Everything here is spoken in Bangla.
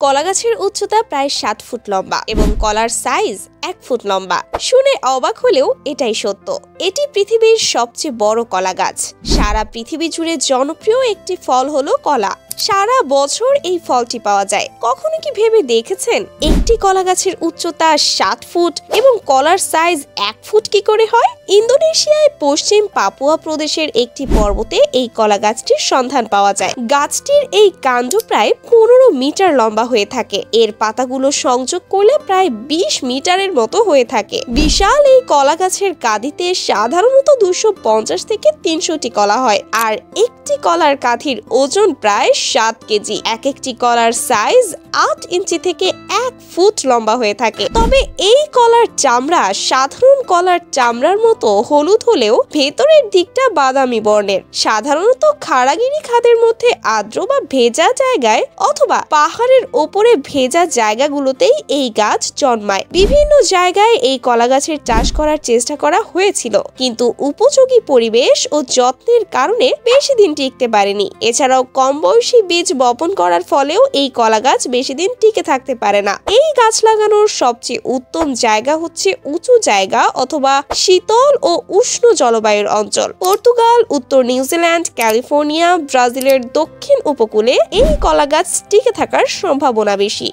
কলা গাছের উচ্চতা প্রায় 7 ফুট লম্বা এবং কলার সাইজ 1 ফুট লম্বা। শুনে অবাক হলেও এটাই সত্য। এটি পৃথিবীর সবচেয়ে বড় কলা গাছ। সারা পৃথিবী জুড়ে জনপ্রিয় একটি ফল হলো কলা। সারা বছর এই ফলটি পাওয়া যায়। কখনো কি ভেবে দেখেছেন একটি কলা গাছের উচ্চতা 7 ফুট এবং কলার সাইজ 1 ফুট কি করে হয়? ইন্দোনেশিয়ায় পশ্চিম পাপুয়া প্রদেশের একটি পর্বতে এই কলা গাছটির সন্ধান পাওয়া যায়। গাছটির এই কাণ্ড প্রায় 15 মিটার লম্বা হয়ে থাকে। এর পাতাগুলো সংযোগ করলে প্রায় 20 মিটারের মতো হয়ে থাকে। বিশাল এই কলা গাছের কাঁদিতে সাধারণত 250 থেকে 300টি কলা হয়, আর একটি কলার কাঠির ওজন প্রায় 7 কেজি। একটি কলার সাইজ 8 ইঞ্চি থেকে 1 ফুট লম্বা হয়ে থাকে। তবে এই কলার চামড়া সাধারণ কলার চামড়ার মতো হলুদ হলেও ভেতরের দিকটা বাদামি বর্ণের। সাধারণত খাড়াগিরি খাদের মধ্যে আর্দ্র বা ভেজা জায়গায় অথবা পাহাড়ের ওপরে ভেজা জায়গাগুলোতেই এই গাছ জন্মায়। বিভিন্ন জায়গায় এই কলা গাছের চাষ করার চেষ্টা করা হয়েছিল, কিন্তু উপযোগী পরিবেশ ও যত্নের কারণে বেশি দিন টিকতে পারেনি। এছাড়াও কম বয়সী বীজ বপন করার ফলেও এই কলা গাছ বেশি দিন টিকে থাকতে পারে না। এই গাছ লাগানোর সবচেয়ে উত্তম জায়গা হচ্ছে উঁচু জায়গা অথবা শীতল ও উষ্ণ জলবায়ুর অঞ্চল। পর্তুগাল, উত্তর নিউজিল্যান্ড, ক্যালিফোর্নিয়া, ব্রাজিলের দক্ষিণ উপকূলে এই কলা গাছ টিকে থাকার সম্ভাবনা বেশি।